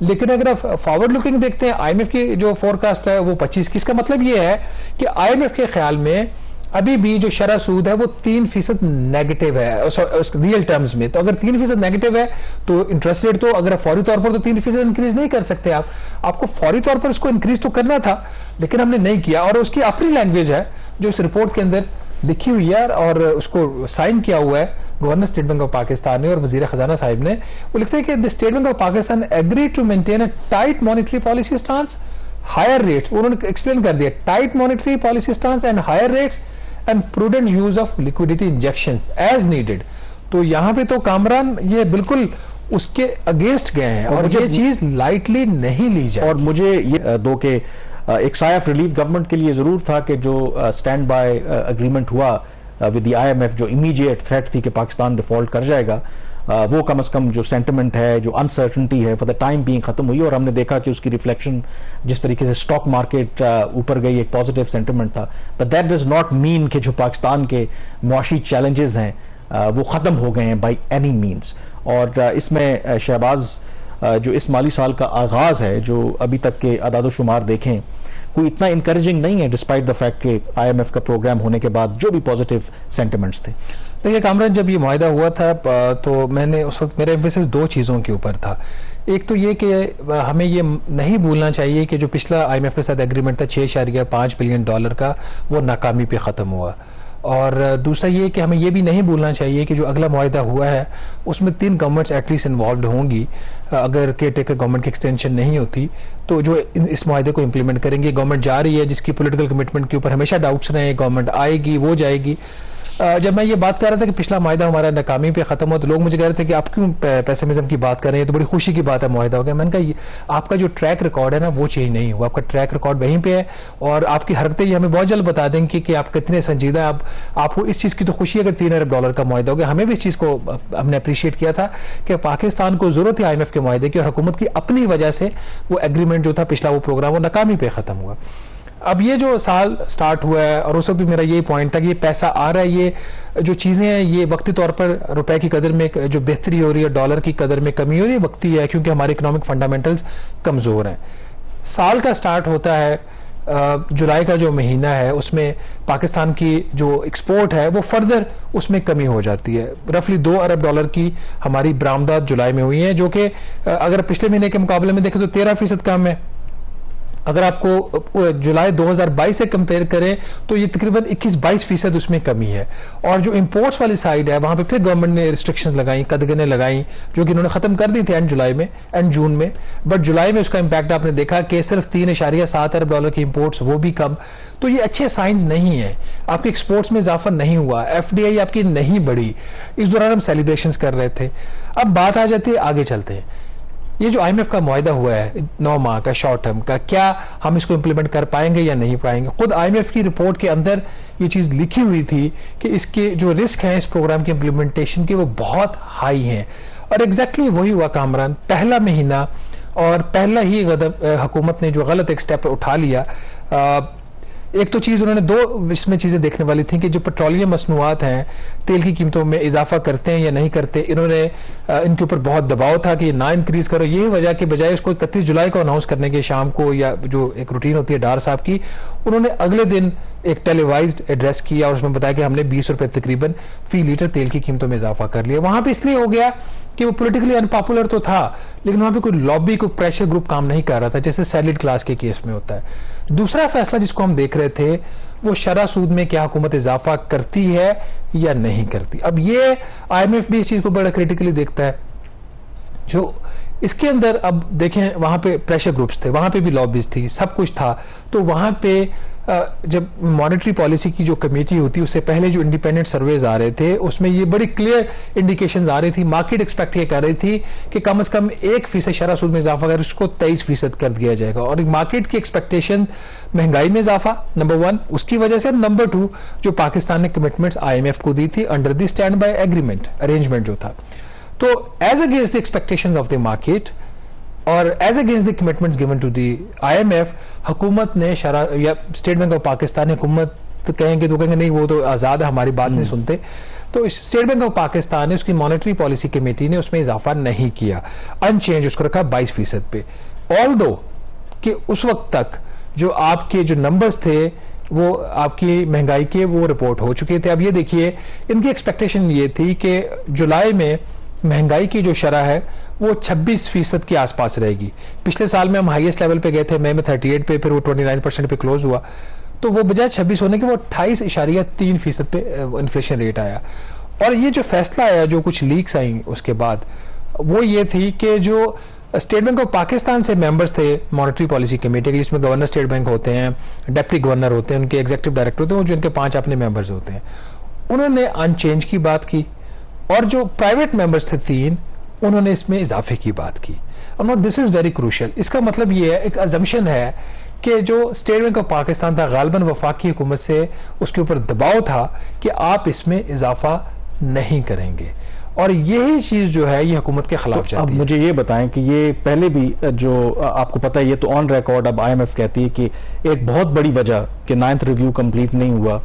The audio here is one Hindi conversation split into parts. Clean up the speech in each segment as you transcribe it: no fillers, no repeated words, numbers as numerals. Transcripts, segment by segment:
लेकिन अगर आप फॉरवर्ड लुकिंग देखते हैं, आईएमएफ की जो फोरकास्ट है वो 25 की, इसका मतलब ये है कि आईएमएफ के ख्याल में अभी भी जो शरह सूद है वो 3% नेगेटिव है रियल टर्म्स में। तो अगर 3% नेगेटिव है तो इंटरेस्ट रेट तो अगर फौरी तौर पर तो 3% इंक्रीज नहीं कर सकते आप, आपको फौरी तौर पर उसको इंक्रीज तो करना था, लेकिन हमने नहीं किया। और उसकी अपनी लैंग्वेज है जो इस रिपोर्ट के अंदर लिखी हुई है और उसको साइन किया हुआ है governor state Bank of Pakistan ने और वजीर खजाना साहिब ने। वो लिखते हैं कि the State Bank of Pakistan agree to maintain a tight monetary policy stance, higher rate, उन्होंने एक्सप्लेन कर दिया, tight monetary policy stance and higher rates and prudent use of liquidity injections as needed. तो यहां पे तो कामरान ये बिल्कुल उसके अगेंस्ट गए हैं और ये चीज लाइटली नहीं ली जाए। और मुझे ये दो के एक साय ऑफ रिलीफ गवर्नमेंट के लिए जरूर था कि जो स्टैंड बाय एग्रीमेंट हुआ विद द आईएमएफ, जो इमीडिएट थ्रेट थी कि पाकिस्तान डिफॉल्ट कर जाएगा, वो कम से कम जो सेंटिमेंट है, जो अनसर्टनिटी है, फॉर द टाइम बीइंग खत्म हुई। और हमने देखा कि उसकी रिफ्लेक्शन जिस तरीके से स्टॉक मार्केट ऊपर गई, एक पॉजिटिव सेंटिमेंट था। But that does not mean कि जो पाकिस्तान के मुआशी चैलेंजेस हैं वो ख़त्म हो गए हैं बाई एनी मीन्स। और इसमें शहबाज जो इस माली साल का आगाज़ है, जो अभी तक के अदाद शुमार देखें, कोई इतना इंकरेजिंग नहीं है डिस्पाइट द फैक्ट कि आईएमएफ का प्रोग्राम होने के बाद जो भी पॉजिटिव सेंटिमेंट्स थे। देखिए कामरान, जब ये मुआहिदा हुआ था तो मैंने उस वक्त मेरा एम्फेसिस दो चीज़ों के ऊपर था। एक तो ये कि हमें ये नहीं भूलना चाहिए कि जो पिछला आईएमएफ के साथ एग्रीमेंट था 6.5 बिलियन डॉलर का, वो नाकामी पे ख़त्म हुआ। और दूसरा ये कि हमें ये भी नहीं भूलना चाहिए कि जो अगला मुआहिदा हुआ है उसमें 3 गवर्नमेंट्स एटलीस्ट इन्वॉल्व होंगी। अगर केयर टेकर गवर्नमेंट की एक्सटेंशन नहीं होती तो जो इस मुआहिदे को इम्प्लीमेंट करेंगे, गवर्नमेंट जा रही है जिसकी पॉलिटिकल कमिटमेंट के ऊपर हमेशा डाउट्स रहे, गवर्नमेंट आएगी वो जाएगी। जब मैं ये बात कर रहा था कि पिछला मुआहिदा हमारा नाकामी पे खत्म हुआ तो लोग मुझे कह रहे थे कि आप क्यों पेसिमिज्म की बात कर रहे हैं, तो बड़ी खुशी की बात है मुआहिदा हो गया। मैंने कहा आपका जो ट्रैक रिकॉर्ड है ना वो चेंज नहीं हुआ, आपका ट्रैक रिकॉर्ड वहीं पे है और आपकी हरकतें ये हमें बहुत जल्द बता देंगे कि आप कितने संजीदा। आपको इस चीज़ की तो खुशी है कि 3 अरब डॉलर का मुआहिदा हो गया। हमें भी इस चीज़ को हमने अप्रिशिएट किया था कि पाकिस्तान को जरूरत है आईएमएफ के मुआहिदे की और हुकूमत की अपनी वजह से वो एग्रीमेंट जो था पिछला वो प्रोग्राम वो नाकामी पे खत्म हुआ। अब ये जो साल स्टार्ट हुआ है और उस वक्त भी मेरा यही पॉइंट था कि ये पैसा आ रहा है, ये जो चीज़ें हैं ये वक्ती तौर पर रुपए की कदर में जो बेहतरी हो रही है, डॉलर की कदर में कमी हो रही है, वक्ती है क्योंकि हमारे इकोनॉमिक फंडामेंटल्स कमज़ोर हैं। साल का स्टार्ट होता है जुलाई का जो महीना है उसमें पाकिस्तान की जो एक्सपोर्ट है वो फर्दर उसमें कमी हो जाती है। रफली 2 अरब डॉलर की हमारी बरामदात जुलाई में हुई है, जो कि अगर पिछले महीने के मुकाबले में देखें तो 13% कम है। अगर आपको जुलाई 2022 से कंपेयर करें तो ये तकरीबन 21-22% उसमें कमी है। और जो इंपोर्ट्स वाली साइड है वहां पे फिर गवर्नमेंट ने रिस्ट्रिक्शंस लगाई, कदगने लगाई, जो कि इन्होंने खत्म कर दी थी एंड जुलाई में, एंड जून में। बट जुलाई में उसका इंपैक्ट आपने देखा कि सिर्फ 3.7 अरब डॉलर की इंपोर्ट्स, वो भी कम। तो ये अच्छे साइंस नहीं है, आपकी एक्सपोर्ट्स में इजाफा नहीं हुआ, एफडीआई आपकी नहीं बढ़ी। इस दौरान हम सेलिब्रेशंस कर रहे थे। अब बात आ जाती है, आगे चलते हैं, ये जो आईएमएफ का मुआहिदा हुआ है 9 माह का शॉर्ट टर्म का, क्या हम इसको इंप्लीमेंट कर पाएंगे या नहीं पाएंगे। खुद आईएमएफ की रिपोर्ट के अंदर ये चीज़ लिखी हुई थी कि इसके जो रिस्क हैं इस प्रोग्राम के इंप्लीमेंटेशन के वो बहुत हाई हैं। और एग्जैक्टली वही हुआ कामरान, पहला महीना और पहला ही हुकूमत ने जो गलत एक स्टेप उठा लिया। एक तो चीज़ उन्होंने 2 इसमें चीज़ें देखने वाली थी कि जो पेट्रोलियम मसनूआत हैं तेल की कीमतों में इजाफा करते हैं या नहीं करते। इन्होंने इनके ऊपर बहुत दबाव था कि ना इंक्रीज करो, यही वजह के बजाय उसको 31 जुलाई को अनाउंस करने के शाम को, या जो एक रूटीन होती है डार साहब की, उन्होंने अगले दिन एक टेलीवाइज्ड एड्रेस किया और उसमें बताया कि हमने 20 रुपए तकरीबन फी लीटर तेल की कीमतों में इजाफा कर लिया। वहां पे इसलिए हो गया कि वो पॉलिटिकली अनपॉपुलर तो था, लेकिन वहां पे कोई लॉबी, कोई प्रेशर ग्रुप काम नहीं कर रहा था जैसे सैलरीड क्लास के केस में होता है। दूसरा फैसला जिसको हम देख रहे थे वो शरह सूद में क्या हुकूमत इजाफा करती है या नहीं करती। अब ये आईएमएफ भी इस चीज को बड़ा क्रिटिकली देखता है। जो इसके अंदर अब देखें, वहां पे प्रेशर ग्रुप्स थे, वहां पे भी लॉबीज थी, सब कुछ था। तो वहां पे जब मॉनेटरी पॉलिसी की जो कमेटी होती है उससे पहले जो इंडिपेंडेंट सर्वेज आ रहे थे उसमें ये बड़ी क्लियर इंडिकेशंस आ रही थी। मार्केट एक्सपेक्ट ये कर रही थी कि कम से कम 1% शरह सूद में इजाफा कर उसको 23% कर दिया जाएगा। और मार्केट की एक्सपेक्टेशन महंगाई में इजाफा नंबर 1 उसकी वजह से, और नंबर 2 जो पाकिस्तान ने कमिटमेंट्स आईएमएफ को दी थी under the stand by agreement arrangement जो था। तो as against the expectations of the market और as against the commitments given to the IMF, हुकूमत ने या स्टेट बैंक ऑफ पाकिस्तान हुकूमत कहेंगे तो कहेंगे नहीं वो तो आज़ाद है, हमारी बात नहीं सुनते। तो स्टेट बैंक ऑफ पाकिस्तान ने उसकी मॉनेटरी पॉलिसी कमेटी ने उसमें इजाफा नहीं किया, अनचेंज उसको रखा 22% पे। ऑल्दो कि उस वक्त तक जो आपके जो नंबर्स थे वो आपकी महंगाई के वो रिपोर्ट हो चुके थे। अब ये देखिए, इनकी एक्सपेक्टेशन ये थी कि जुलाई में महंगाई की जो शरह है वो 26% के आसपास रहेगी। पिछले साल में हम हाईएस्ट लेवल पे गए थे, मई में 38 पे, फिर वो 29% पे क्लोज हुआ, तो वो बजाय 26 होने के वो 28.3% पे इन्फ्लेशन रेट आया। और ये जो फैसला आया, जो कुछ लीक्स आई उसके बाद, वो ये थी कि जो स्टेट बैंक ऑफ पाकिस्तान से मेंबर्स थे मॉनेटरी पॉलिसी कमेटी के, जिसमें गवर्नर स्टेट बैंक होते हैं, डिप्टी गवर्नर होते हैं, उनके एग्जीक्यूटिव डायरेक्टर होते हैं, जो इनके 5 अपने मेंबर्स होते हैं, उन्होंने अनचेंज की बात की। और जो प्राइवेट मेंबर्स थे 3, उन्होंने इसमें इजाफे की बात की। और दिस इज वेरी क्रूशियल। इसका मतलब ये है, एक अजम्पशन है कि जो स्टेट बैंक ऑफ पाकिस्तान था, गालिबन वफाकी हुकूमत से उसके ऊपर दबाव था कि आप इसमें इजाफा नहीं करेंगे, और यही चीज जो है ये हुकूमत के खिलाफ तो जाती अब है। मुझे ये बताएं कि ये पहले भी जो आपको पता है, ये तो ऑन रिकॉर्ड अब आईएमएफ कहती है कि एक बहुत बड़ी वजह कि 9th रिव्यू कंप्लीट नहीं हुआ,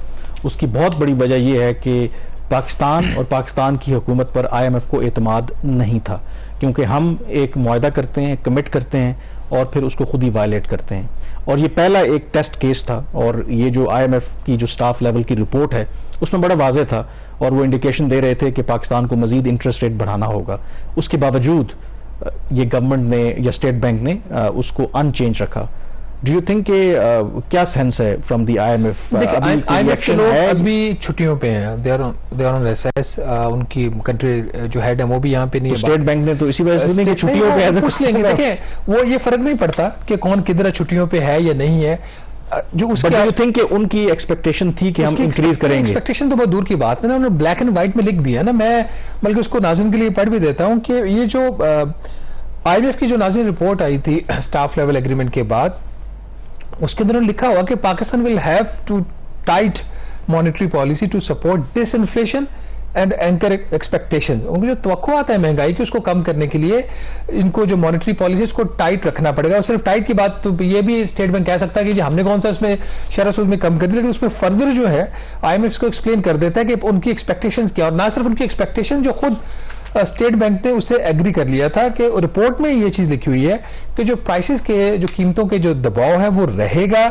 उसकी बहुत बड़ी वजह ये है कि पाकिस्तान और पाकिस्तान की हुकूमत पर आईएमएफ को एतमाद नहीं था, क्योंकि हम एक मुआहदा करते हैं, कमिट करते हैं और फिर उसको खुद ही वायलेट करते हैं। और ये पहला एक टेस्ट केस था, और ये जो आईएमएफ की जो स्टाफ लेवल की रिपोर्ट है उसमें बड़ा वाज़ेह था, और वो इंडिकेशन दे रहे थे कि पाकिस्तान को मजीद इंटरेस्ट रेट बढ़ाना होगा। उसके बावजूद ये गवर्नमेंट ने या स्टेट बैंक ने उसको अनचेंज रखा। डू यू थिंक क्या सेंस है फ्रॉम द आईएमएफ? आईएमएफ के लोग अभी छुट्टियों पे हैं, दे आर ऑन रिसेस। उनकी कंट्री जो हेड है वो भी यहाँ पे नहीं है। स्टेट बैंक ने तो इसी वजह से नहीं, छुट्टियों पे है, पूछ लेंगे। देखें, वो ये फर्क नहीं पड़ता कि कौन किधर छुट्टियों पे है या नहीं है। जो उसके यू थिंक उनकी एक्सपेक्टेशन थी कि हम इंक्रीज करेंगे? एक्सपेक्टेशन तो बहुत दूर की बात है ना, उन्होंने ब्लैक एंड व्हाइट में लिख दिया ना। मैं बल्कि उसको नाज़रीन के लिए पढ़ भी देता हूँ कि ये जो आईएमएफ की जो नाज़रीन रिपोर्ट आई थी स्टाफ लेवल एग्रीमेंट के बाद, उसके अंदर लिखा हुआ कि Pakistan will have to tight monetary policy to support disinflation and anchor expectation. उनकी जो तवक्कुआत है महंगाई की, उसको कम करने के लिए इनको जो मॉनेटरी पॉलिसी उसको टाइट रखना पड़ेगा। और सिर्फ टाइट की बात तो ये भी स्टेट बैंक कह सकता है कि जी हमने कौन सा उसमें शरह सूद में कम कर दिया, लेकिन उसमें फर्दर जो है आईएमएफ को एक्सप्लेन कर देता है कि उनकी एक्सपेक्टेशंस क्या, और ना सिर्फ उनकी एक्सपेक्टेशन, जो खुद स्टेट बैंक ने उससे एग्री कर लिया था कि रिपोर्ट में ये चीज लिखी हुई है कि जो प्राइसेस के, जो कीमतों के जो दबाव है वो रहेगा,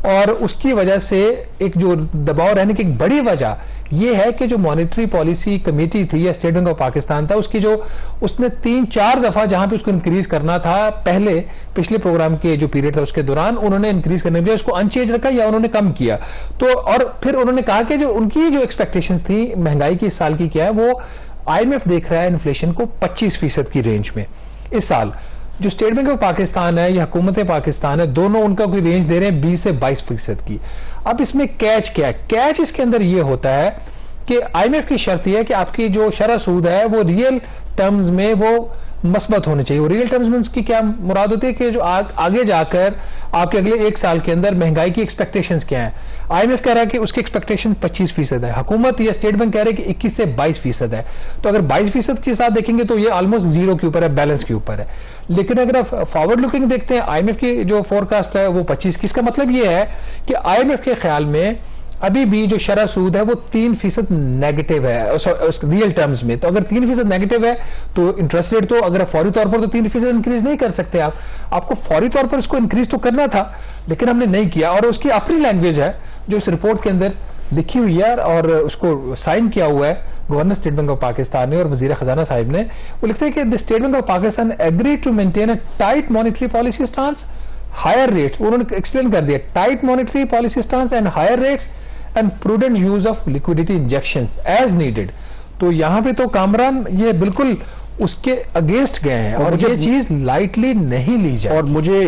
और उसकी वजह से एक जो दबाव रहने की एक बड़ी वजह ये है कि जो मॉनेटरी पॉलिसी कमेटी थी या स्टेट बैंक ऑफ पाकिस्तान था, उसकी जो उसने 3-4 दफा जहां पे उसको इंक्रीज करना था, पहले पिछले प्रोग्राम के जो पीरियड था उसके दौरान उन्होंने इंक्रीज करने के लिए उसको अनचेंज रखा या उन्होंने कम किया। तो और फिर उन्होंने कहा कि जो उनकी जो एक्सपेक्टेशंस थी महंगाई की इस साल की क्या है, वो आईएमएफ देख रहा है इन्फ्लेशन को 25% की रेंज में इस साल। जो स्टेट बैंक ऑफ पाकिस्तान है या हुकूमत पाकिस्तान है, दोनों उनका कोई रेंज दे रहे हैं 20 से 22% की। अब इसमें कैच क्या है? कैच इसके अंदर ये होता है कि आईएमएफ की शर्त यह है कि आपकी जो शरह सूद है वो रियल टर्म्स में वो मस्बत होने चाहिए। रियल टर्म्स में उसकी क्या मुराद होती है कि जो आगे जाकर आपके अगले 1 साल के अंदर महंगाई की एक्सपेक्टेशंस क्या है। आईएमएफ कह रहा है कि उसकी एक्सपेक्टेशन 25% है, हुकूमत या स्टेट बैंक कह रहे हैं कि 21 से 22% है। तो अगर 22% के साथ देखेंगे तो ये ऑलमोस्ट जीरो के ऊपर है, बैलेंस के ऊपर है। लेकिन अगर आप फॉरवर्ड लुकिंग देखते हैं, आईएमएफ की जो फोरकास्ट है वो 25 की। इसका मतलब ये है कि आईएमएफ के ख्याल में अभी भी जो शरह सूद है वो 3% नेगेटिव है रियल टर्म्स में। तो अगर 3% नेगेटिव है तो इंटरेस्ट रेट तो अगर फौरी तौर पर तो 3% इंक्रीज नहीं कर सकते आपको फौरी तौर पर उसको इंक्रीज तो करना था, लेकिन हमने नहीं किया। और उसकी अपनी लैंग्वेज है जो इस रिपोर्ट के अंदर लिखी हुई है और उसको साइन किया हुआ है governor state Bank of Pakistan ने और वजीर खजाना साहिब ने। वो लिखते हैं कि the State Bank of Pakistan agree to maintain a tight monetary policy stance, higher rates, उन्होंने एक्सप्लेन कर दिया, tight monetary policy stance and higher rates and prudent use of liquidity injections as needed. तो यहां पे तो कामरान ये बिल्कुल उसके अगेंस्ट गए हैं और ये चीज लाइटली नहीं ली जाए। और मुझे